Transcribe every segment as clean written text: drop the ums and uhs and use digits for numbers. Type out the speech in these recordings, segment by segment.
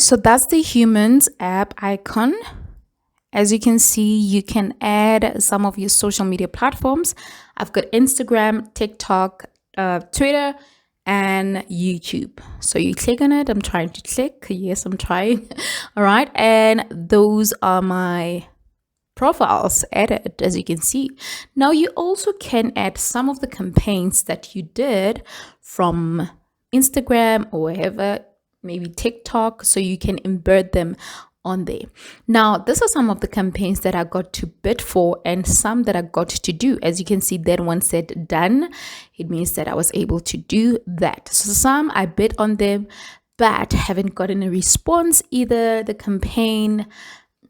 So that's the Humanz app icon. As you can see, you can add some of your social media platforms. I've got Instagram, TikTok, Twitter, and YouTube. So you click on it. I'm trying to click. Yes, I'm trying. All right. And those are my profiles added, as you can see. Now you also can add some of the campaigns that you did from Instagram or wherever, maybe TikTok, so you can embed them on there. Now, these are some of the campaigns that I got to bid for and some that I got to do. As you can see, that one said done. It means that I was able to do that. So some I bid on them, but haven't gotten a response. Either the campaign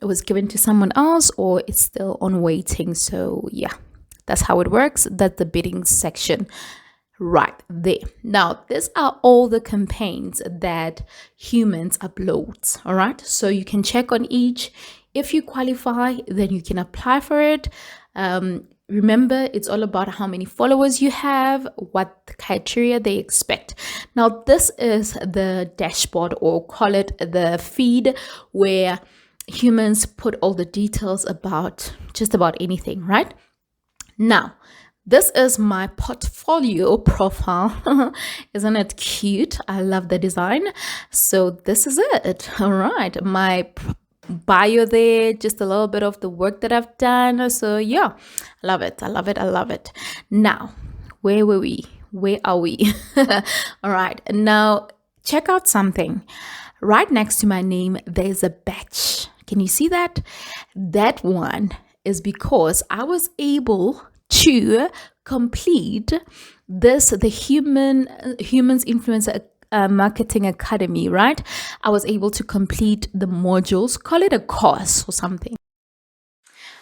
was given to someone else or it's still on waiting. So yeah, that's how it works. That's the bidding section right there. Now, these are all the campaigns that Humanz uploads. All right, so you can check on each. If you qualify, then you can apply for it. Remember, it's all about how many followers you have, what criteria they expect. Now, this is the dashboard, or call it the feed, where Humanz put all the details about just about anything, right? Now, this is my portfolio profile. Isn't it cute? I love the design. So this is it. All right. My bio there, just a little bit of the work that I've done. So yeah, I love it. I love it. I love it. Now, where were we? Where are we? All right. Now, check out something. Right next to my name, there's a batch. Can you see that? That one is because I was able to complete this, the Humanz Influencer Marketing Academy, right? I was able to complete the modules, call it a course or something.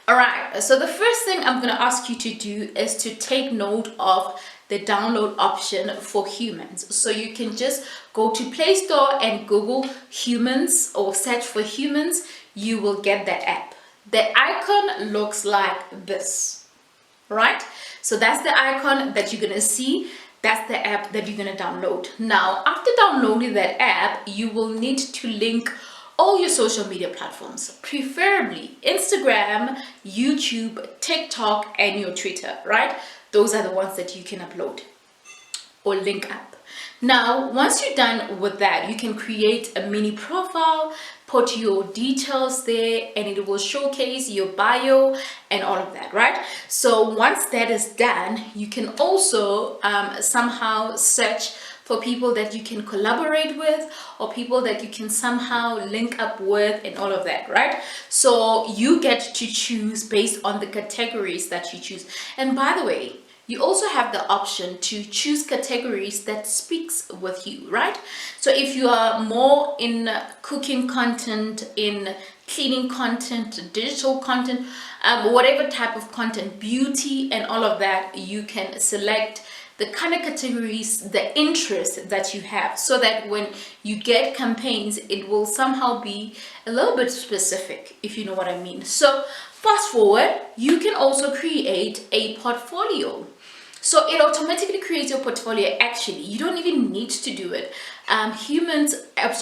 All right, so the first thing I'm going to ask you to do is to take note of the download option for Humanz. So you can just go to Play Store and Google Humanz or search for Humanz. You will get that app. The icon looks like this, right? So that's the icon that you're gonna see. That's the app that you're gonna download. Now, after downloading that app, you will need to link all your social media platforms, preferably Instagram, YouTube, TikTok, and your Twitter, right? Those are the ones that you can upload or link up. Now, once you're done with that, you can create a mini profile, put your details there, and it will showcase your bio and all of that, right? So once that is done, you can also somehow search for people that you can collaborate with or people that you can somehow link up with and all of that, right? So you get to choose based on the categories that you choose. And by the way, you also have the option to choose categories that speaks with you, right? So if you are more in cooking content, in cleaning content, digital content, whatever type of content, beauty and all of that, you can select the kind of categories, the interest that you have, so that when you get campaigns, it will somehow be a little bit specific, if you know what I mean. So fast forward, you can also create a portfolio. So it automatically creates your portfolio. Actually, you don't even need to do it. Humanz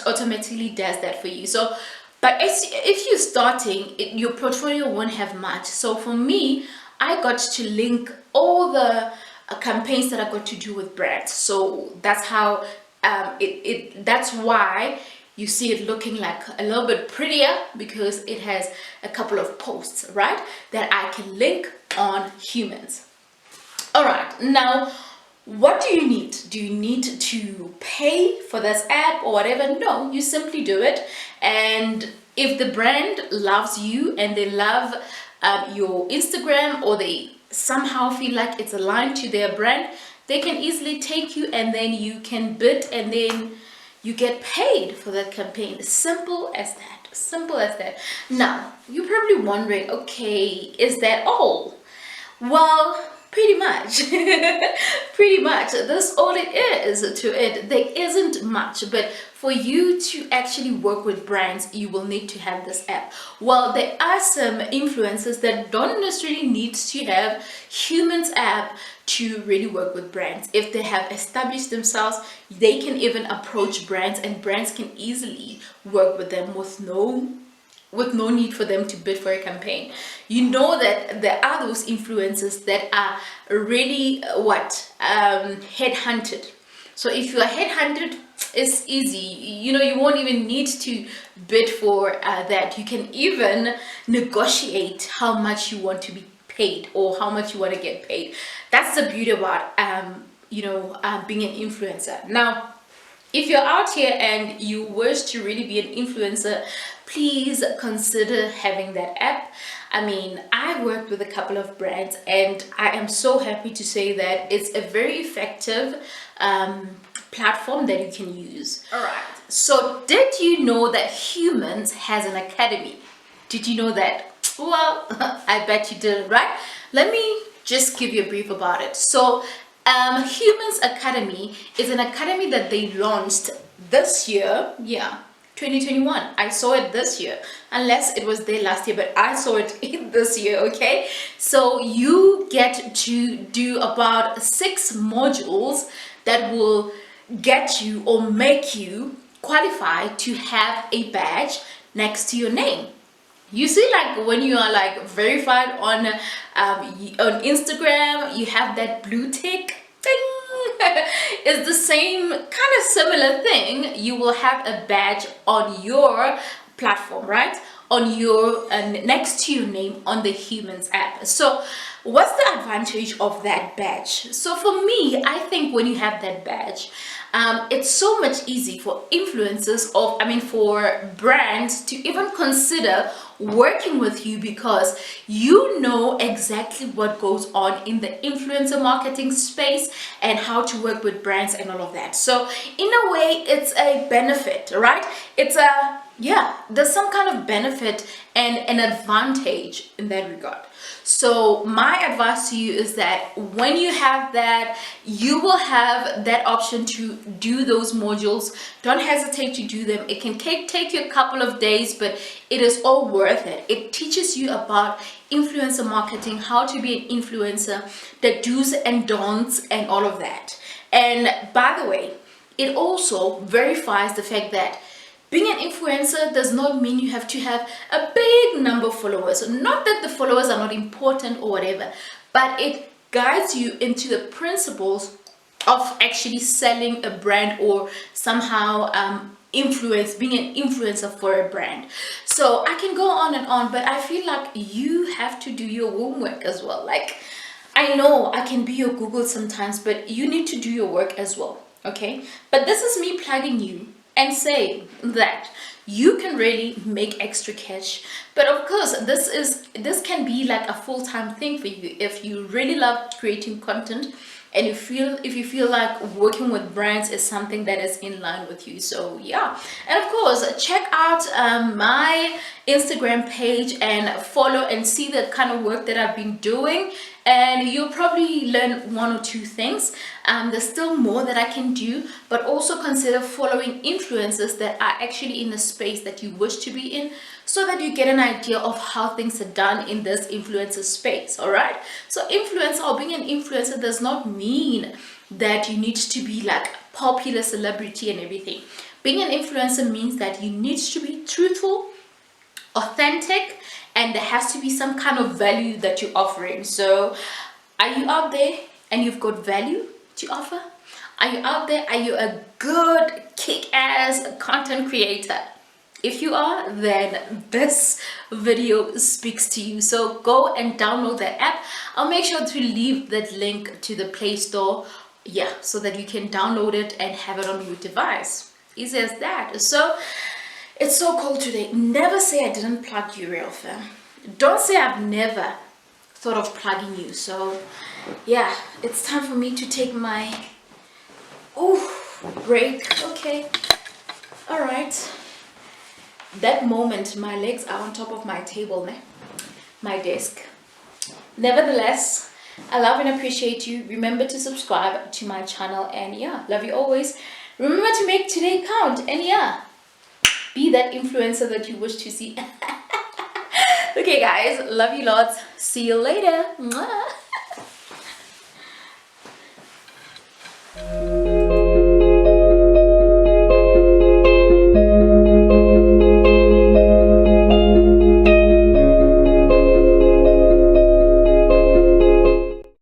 automatically does that for you. So, but if you're starting, your portfolio won't have much. So for me, I got to link all the campaigns that I got to do with brands. So that's how that's why you see it looking like a little bit prettier, because it has a couple of posts, right, that I can link on Humanz. All right, now what do you need? Do you need to pay for this app or whatever? No, you simply do it. And if the brand loves you and they love your Instagram, or they somehow feel like it's aligned to their brand, they can easily take you and then you can bid and then you get paid for that campaign. Simple as that. Simple as that. Now, you're probably wondering, okay, is that all? Well, pretty much. Pretty pretty much that's all it is to it. There isn't much, but for you to actually work with brands, you will need to have this app. Well, there are some influencers that don't necessarily need to have Humanz app to really work with brands. If they have established themselves, they can even approach brands, and brands can easily work with them with no need for them to bid for a campaign. You know that there are those influencers that are really headhunted. So if you are headhunted, it's easy. You won't even need to bid for that. You can even negotiate how much you want to be paid or how much you want to get paid. That's the beauty about being an influencer. Now, if you're out here and you wish to really be an influencer, please consider having that app. I mean, I worked with a couple of brands and I am so happy to say that it's a very effective platform that you can use. All right. So did you know that Humanz has an academy? Did you know that? Well, I bet you didn't, right? Let me just give you a brief about it. So Humanz Academy is an academy that they launched this year. Yeah, 2021. I saw it this year, unless it was there last year, but I saw it this year. Okay, so you get to do about 6 modules that will get you or make you qualify to have a badge next to your name. You see, like when you are like verified on Instagram, you have that blue tick. It's the same kind of similar thing. You will have a badge on your platform, right? On your next to your name on the Humanz app. So what's the advantage of that badge? So for me, I think when you have that badge, it's so much easy for influencers for brands to even consider working with you, because you know exactly what goes on in the influencer marketing space and how to work with brands and all of that. So in a way, it's a benefit, right? There's some kind of benefit and an advantage in that regard. So my advice to you is that when you have that, you will have that option to do those modules. Don't hesitate to do them. It can take you a couple of days, but it is all worth it. It teaches you about influencer marketing, how to be an influencer, the do's and don'ts and all of that. And by the way, it also verifies the fact that being an influencer does not mean you have to have a big number of followers. Not that the followers are not important or whatever, but it guides you into the principles of actually selling a brand or somehow being an influencer for a brand. So I can go on and on, but I feel like you have to do your homework as well. Like, I know I can be your Google sometimes, but you need to do your work as well, okay? But this is me plugging you and saying that you can really make extra cash. But of course, this can be like a full-time thing for you if you really love creating content and if you feel like working with brands is something that is in line with you. So yeah, and of course, check out my Instagram page and follow and see the kind of work that I've been doing, and you'll probably learn 1 or 2 things. There's still more that I can do, but also consider following influencers that are actually in the space that you wish to be in, so that you get an idea of how things are done in this influencer space. All right, so influencer or being an influencer does not mean that you need to be like popular celebrity and everything. Being an influencer means that you need to be truthful, authentic, and there has to be some kind of value that you're offering. So are you out there and you've got value to offer? Are you out there? Are you a good kick-ass content creator? If you are, then this video speaks to you. So go and download the app. I'll make sure to leave that link to the Play Store, so that you can download it and have it on your device. Easy as that. So it's so cold today. Never say I didn't plug you, RealFam. Don't say I've never thought of plugging you. So yeah, it's time for me to take my break. Okay, all right. That moment my legs are on top of my table, my desk. Nevertheless, I love and appreciate you. Remember to subscribe to my channel, and yeah, love you always. Remember to make today count, and yeah, be that influencer that you wish to see. Okay guys, love you lots. See you later. Mwah.